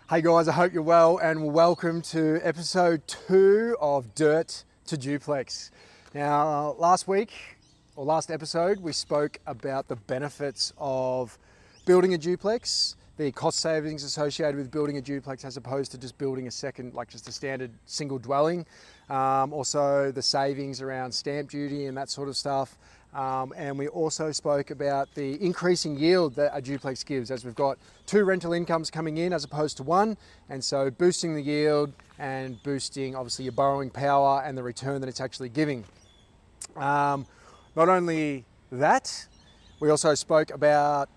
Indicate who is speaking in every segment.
Speaker 1: Hey guys, I hope you're well and welcome to episode 2 of Dirt to Duplex. Now, last episode, we spoke about the benefits of building a duplex, the cost savings associated with building a duplex as opposed to just building a second, like just a standard single dwelling. Also the savings around stamp duty and that sort of stuff. And we also spoke about the increasing yield that a duplex gives, as we've got 2 rental incomes coming in as opposed to 1, and so boosting the yield and boosting obviously your borrowing power and the return that it's actually giving. Not only that, we also spoke about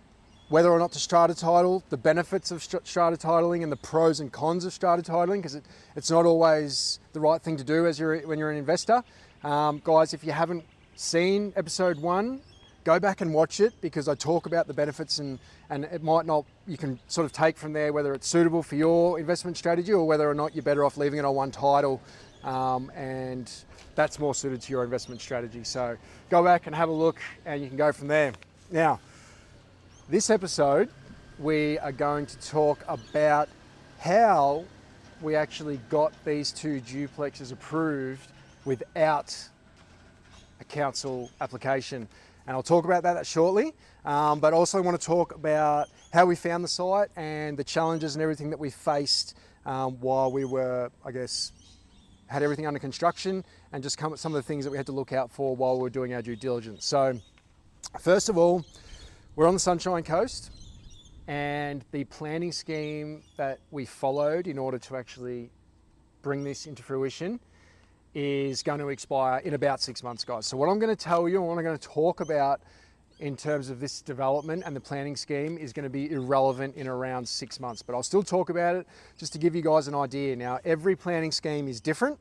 Speaker 1: whether or not to strata title, the benefits of strata titling and the pros and cons of strata titling, because it's not always the right thing to do when you're an investor. Guys, if you haven't seen episode 1, go back and watch it, because I talk about the benefits and it might not, you can sort of take from there whether it's suitable for your investment strategy or whether or not you're better off leaving it on one title, and that's more suited to your investment strategy. So go back and have a look and you can go from there. Now, this episode, we are going to talk about how we actually got these 2 duplexes approved without a council application, and I'll talk about that shortly, but also want to talk about how we found the site and the challenges and everything that we faced while we were, had everything under construction, and just come at some of the things that we had to look out for while we were doing our due diligence. So first of all, we're on the Sunshine Coast, and the planning scheme that we followed in order to actually bring this into fruition is going to expire in about 6 months, guys. So what I'm going to tell you and what I'm going to talk about in terms of this development and the planning scheme is going to be irrelevant in around 6 months, but I'll still talk about it just to give you guys an idea. Now, every planning scheme is different.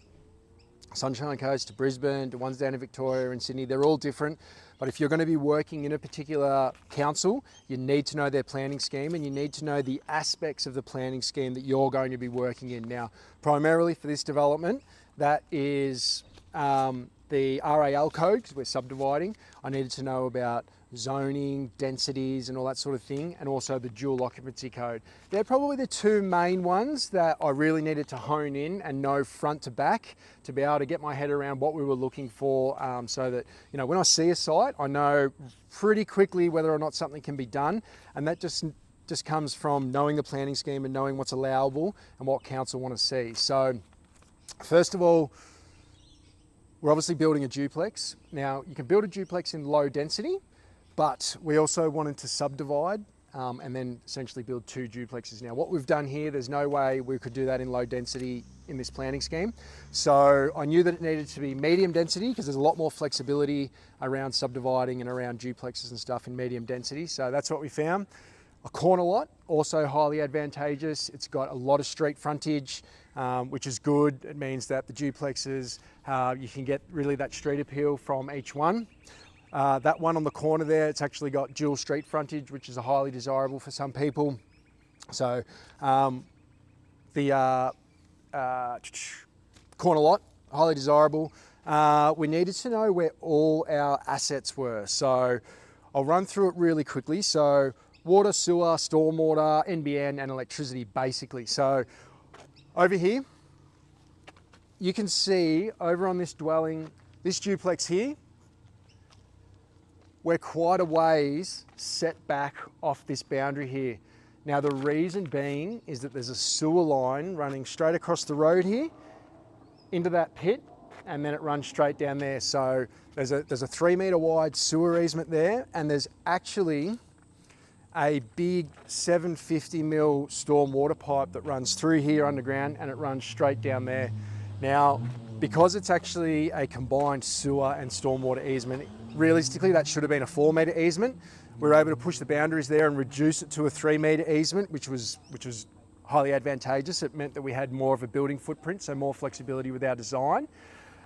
Speaker 1: Sunshine Coast to Brisbane to ones down in Victoria and Sydney, they're all different. But if you're going to be working in a particular council, you need to know their planning scheme and you need to know the aspects of the planning scheme that you're going to be working in. Now, primarily for this development, that is the RAL code, because we're subdividing. I needed to know about zoning, densities and all that sort of thing, and also the dual occupancy code. They're probably the 2 main ones that I really needed to hone in and know front to back to be able to get my head around what we were looking for, so that, you know, when I see a site, I know pretty quickly whether or not something can be done, and that just comes from knowing the planning scheme and knowing what's allowable and what council want to see. So first of all, we're obviously building a duplex. Now, you can build a duplex in low density, but we also wanted to subdivide and then essentially build 2 duplexes. Now, what we've done here, there's no way we could do that in low density in this planning scheme. So I knew that it needed to be medium density because there's a lot more flexibility around subdividing and around duplexes and stuff in medium density. So that's what we found. A corner lot, also highly advantageous. It's got a lot of street frontage, which is good. It means that the duplexes, you can get really that street appeal from each one. That one on the corner there, it's actually got dual street frontage, which is highly desirable for some people. So the corner lot, highly desirable. We needed to know where all our assets were. So I'll run through it really quickly. So water, sewer, stormwater, NBN and electricity basically. So over here, you can see over on this dwelling, this duplex here, we're quite a ways set back off this boundary here. Now the reason being is that there's a sewer line running straight across the road here into that pit, and then it runs straight down there. So there's a 3 metre wide sewer easement there, and there's actually a big 750 mil storm water pipe that runs through here underground and it runs straight down there. Now, because it's actually a combined sewer and stormwater easement, realistically that should have been a 4 metre easement. We were able to push the boundaries there and reduce it to a 3 metre easement, which was highly advantageous. It meant that we had more of a building footprint, so more flexibility with our design.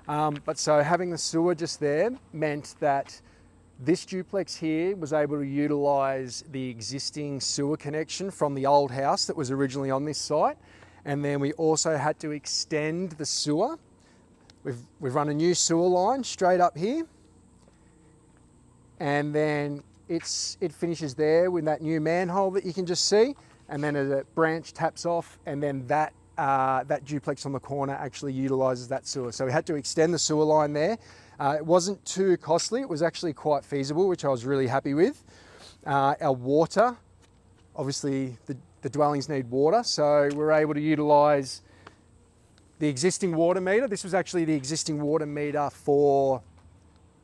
Speaker 1: But so having the sewer just there meant that this duplex here was able to utilise the existing sewer connection from the old house that was originally on this site. And then we also had to extend the sewer. We've run a new sewer line straight up here. And then it finishes there with that new manhole that you can just see. and then a branch taps off, and then that duplex on the corner actually utilises that sewer. So we had to extend the sewer line there. It wasn't too costly. It was actually quite feasible, which I was really happy with. Our water, obviously the dwellings need water, so we're able to utilise the existing water meter. This was actually the existing water meter for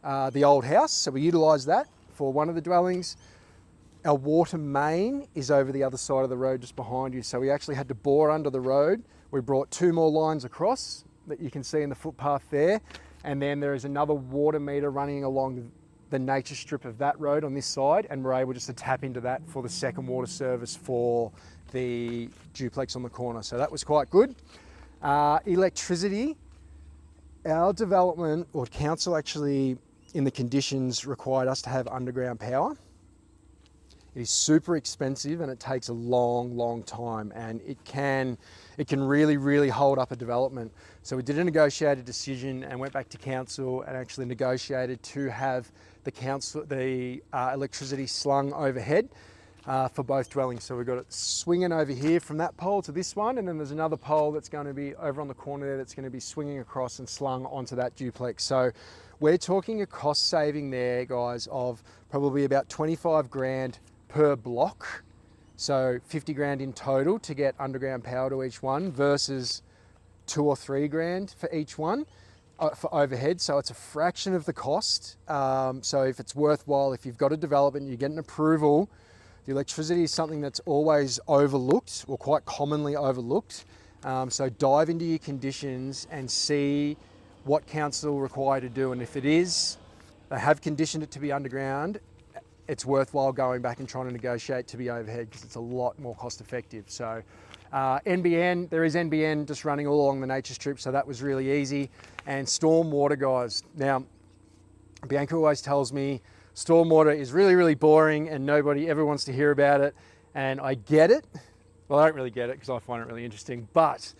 Speaker 1: the old house, so we utilised that for one of the dwellings. Our water main is over the other side of the road just behind you, so we actually had to bore under the road. We brought 2 more lines across that you can see in the footpath there, and then there is another water meter running along the nature strip of that road on this side, and we're able just to tap into that for the second water service for the duplex on the corner. So that was quite good. Electricity, our development or council actually in the conditions required us to have underground power. It is super expensive and it takes a long time, and it can really hold up a development. So we did a negotiated decision and went back to council and actually negotiated to have the electricity slung overhead for both dwellings. So we've got it swinging over here from that pole to this one, and then there's another pole that's going to be over on the corner there that's going to be swinging across and slung onto that duplex. So we're talking a cost saving there, guys, of probably about 25 grand per block. So 50 grand in total to get underground power to each one versus 2 or 3 grand for each one for overhead. So it's a fraction of the cost. So if it's worthwhile, if you've got a development, you get an approval. The electricity is something that's always overlooked, or quite commonly overlooked. So dive into your conditions and see what council require to do. And if it is, they have conditioned it to be underground, it's worthwhile going back and trying to negotiate to be overhead, because it's a lot more cost effective. So NBN, there is NBN just running all along the nature strip, so that was really easy. And stormwater, guys. Now, Bianca always tells me stormwater is really boring and nobody ever wants to hear about it. And I get it. Well, I don't really get it because I find it really interesting, but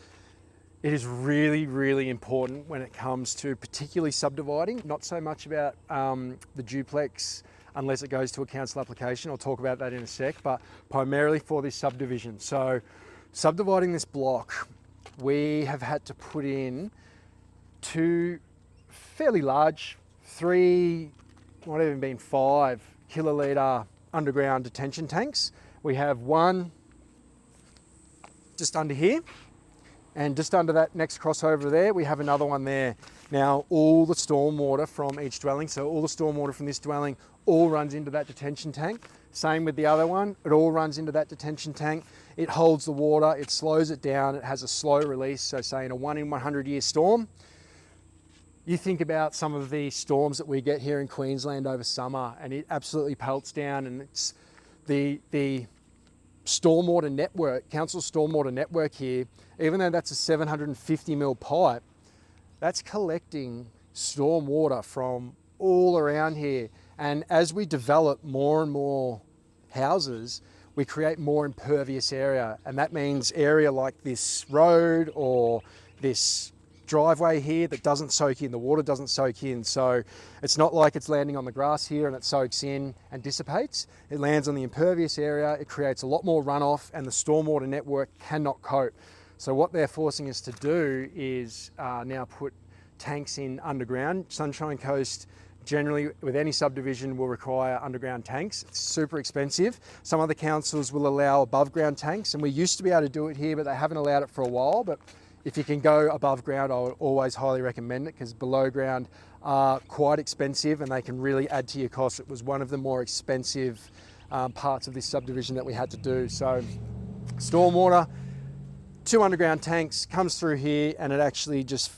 Speaker 1: it is really important when it comes to particularly subdividing. Not so much about the duplex unless it goes to a council application. I'll talk about that in a sec, but primarily for this subdivision. So subdividing this block, we have had to put in 2 fairly large, 3, might even been 5 kilolitre underground detention tanks. We have one just under here, and just under that next crossover there, we have another one there. Now, all the stormwater from each dwelling, so all the stormwater from this dwelling all runs into that detention tank. Same with the other one, it all runs into that detention tank. It holds the water, it slows it down, it has a slow release. So say in a 1 in 100 year storm, you think about some of the storms that we get here in Queensland over summer, and it absolutely pelts down, and it's the stormwater network, council stormwater network here, even though that's a 750 mil pipe, that's collecting stormwater from all around here. And as we develop more and more houses, we create more impervious area. And that means area like this road or this driveway here that doesn't soak in, the water doesn't soak in. So it's not like it's landing on the grass here and it soaks in and dissipates. It lands on the impervious area, it creates a lot more runoff, and the stormwater network cannot cope. So what they're forcing us to do is now put tanks in underground. Sunshine Coast generally with any subdivision will require underground tanks. It's super expensive. Some other councils will allow above ground tanks, and we used to be able to do it here, but they haven't allowed it for a while. But if you can go above ground, I would always highly recommend it, because below ground are quite expensive and they can really add to your costs. It was one of the more expensive parts of this subdivision that we had to do. So stormwater, 2 underground tanks, comes through here, and it actually just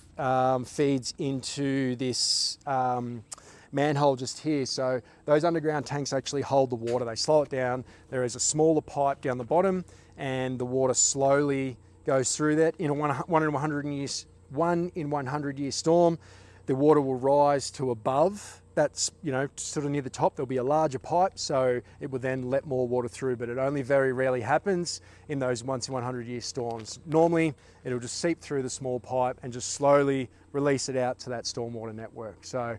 Speaker 1: feeds into this manhole just here. So those underground tanks actually hold the water. They slow it down. There is a smaller pipe down the bottom, and the water slowly goes through that. In a 1 in 100 year storm, the water will rise to above. That's, sort of near the top. There'll be a larger pipe, so it will then let more water through, but it only very rarely happens in those 1 in 100 year storms. Normally, it'll just seep through the small pipe and just slowly release it out to that stormwater network. So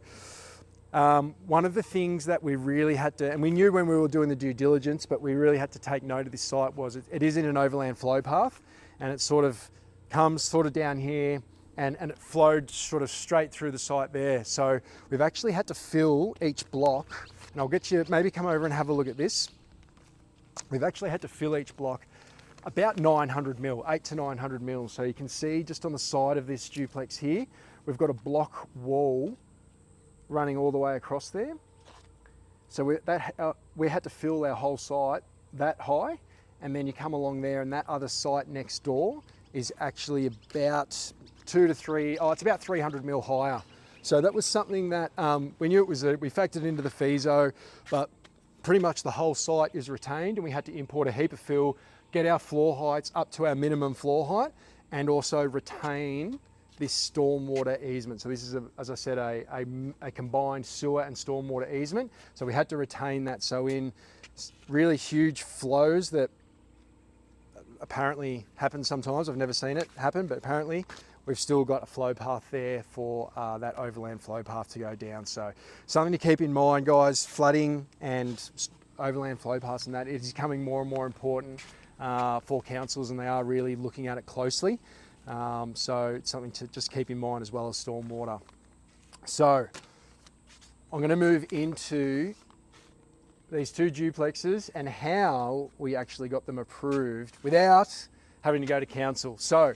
Speaker 1: One of the things that we really had to, and we knew when we were doing the due diligence, but we really had to take note of this site was it is in an overland flow path, and it sort of comes sort of down here and it flowed sort of straight through the site there. So we've actually had to fill each block, and I'll get you, maybe come over and have a look at this. We've actually had to fill each block about 900 mil, 8 to 900 mil. So you can see just on the side of this duplex here, we've got a block wall running all the way across there. So we had to fill our whole site that high, and then you come along there and that other site next door is actually about it's about 300 mil higher. So that was something that we knew we factored into the FISO, but pretty much the whole site is retained, and we had to import a heap of fill, get our floor heights up to our minimum floor height, and also retain this stormwater easement. So this is, as I said, a combined sewer and stormwater easement. So we had to retain that. So in really huge flows that apparently happen sometimes, I've never seen it happen, but apparently we've still got a flow path there for that overland flow path to go down. So something to keep in mind, guys, flooding and overland flow paths and that is becoming more and more important for councils, and they are really looking at it closely. So it's something to just keep in mind, as well as stormwater. So I'm going to move into these two duplexes and how we actually got them approved without having to go to council. So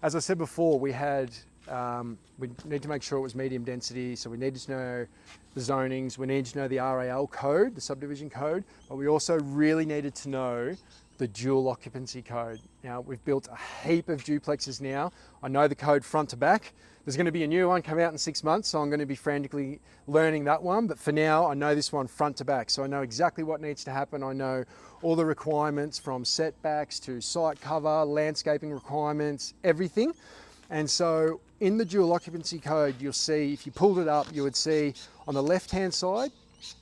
Speaker 1: as I said before, we need to make sure it was medium density, so we needed to know the zonings, we needed to know the RAL code, the subdivision code, but we also really needed to know the dual occupancy code. Now, we've built a heap of duplexes now. I know the code front to back. There's going to be a new one come out in 6 months, so I'm going to be frantically learning that one. But for now, I know this one front to back. So I know exactly what needs to happen. I know all the requirements from setbacks to site cover, landscaping requirements, everything. And so in the dual occupancy code, you'll see, if you pulled it up, you would see on the left-hand side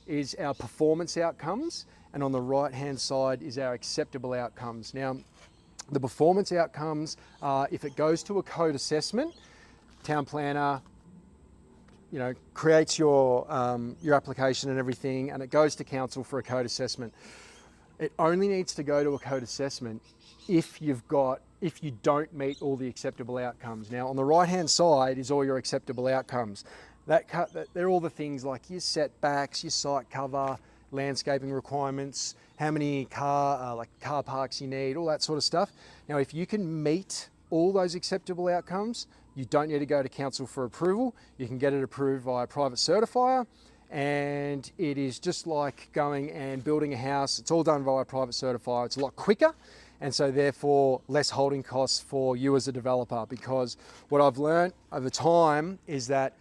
Speaker 1: is our performance outcomes, and on the right-hand side is our acceptable outcomes. Now, the performance outcomes are if it goes to a code assessment, town planner, creates your application and everything, and it goes to council for a code assessment. It only needs to go to a code assessment if you don't meet all the acceptable outcomes. Now, on the right-hand side is all your acceptable outcomes. They're all the things like your setbacks, your site cover, landscaping requirements, how many car parks you need, all that sort of stuff. Now, if you can meet all those acceptable outcomes, you don't need to go to council for approval. You can get it approved via a private certifier, and it is just like going and building a house. It's all done via a private certifier. It's a lot quicker, and so therefore less holding costs for you as a developer, because what I've learned over time is that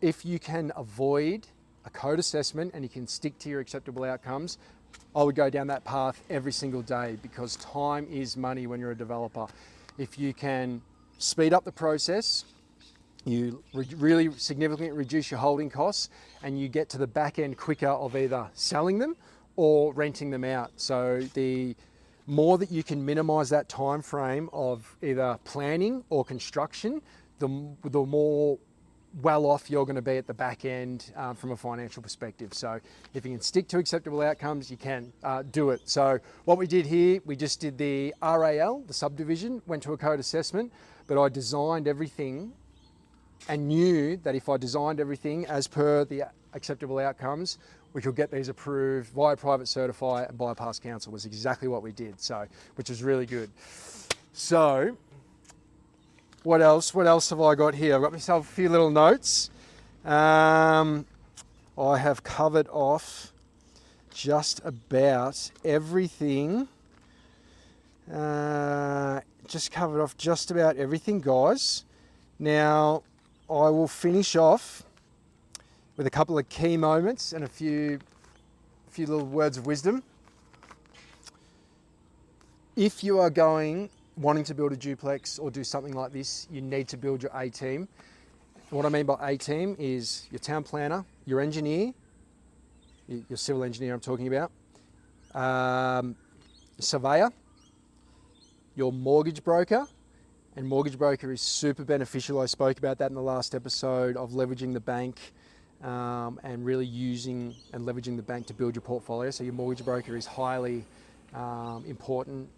Speaker 1: if you can avoid a code assessment and you can stick to your acceptable outcomes, I would go down that path every single day, because time is money when you're a developer. If you can speed up the process, you really significantly reduce your holding costs, and you get to the back end quicker of either selling them or renting them out. So the more that you can minimize that time frame of either planning or construction, the more well off you're going to be at the back end from a financial perspective. So if you can stick to acceptable outcomes, you can do it. So what we did here, we just did the RAL, the subdivision, went to a code assessment, but I designed everything and knew that if I designed everything as per the acceptable outcomes, we could get these approved via private certifier and bypass council. Was exactly what we did, so which was really good. So what else have I got here? I've got myself a few little notes. I have covered off just about everything. Guys. Now, I will finish off with a couple of key moments and a few little words of wisdom. If you are wanting to build a duplex or do something like this, you need to build your A team. What I mean by A team is your town planner, your engineer, your civil engineer I'm talking about, surveyor, your mortgage broker, and mortgage broker is super beneficial. I spoke about that in the last episode of leveraging the bank and really using and leveraging the bank to build your portfolio. So your mortgage broker is highly important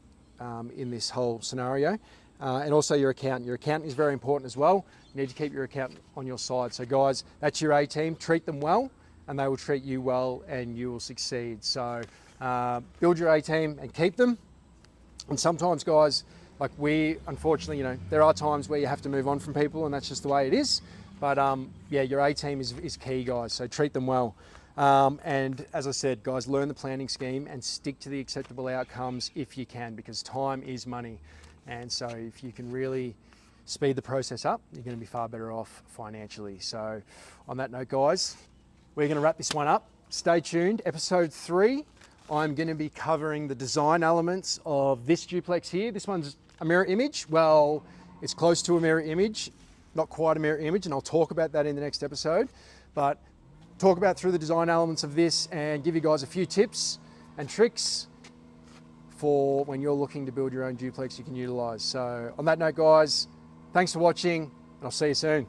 Speaker 1: in this whole scenario. And also your accountant. Your accountant is very important as well. You need to keep your accountant on your side. So guys, that's your A team. Treat them well and they will treat you well and you will succeed. So build your A team and keep them. And sometimes guys, like we, unfortunately, there are times where you have to move on from people and that's just the way it is. But yeah, your A team is key, guys. So treat them well. And as I said, guys, learn the planning scheme and stick to the acceptable outcomes if you can, because time is money. And so if you can really speed the process up, you're going to be far better off financially. So on that note, guys, we're going to wrap this one up. Stay tuned. Episode 3, I'm going to be covering the design elements of this duplex here. This one's a mirror image. Well, it's close to a mirror image, not quite a mirror image, and I'll talk about that in the next episode. But talk about through the design elements of this and give you guys a few tips and tricks for when you're looking to build your own duplex you can utilize. So on that note, guys, thanks for watching and I'll see you soon.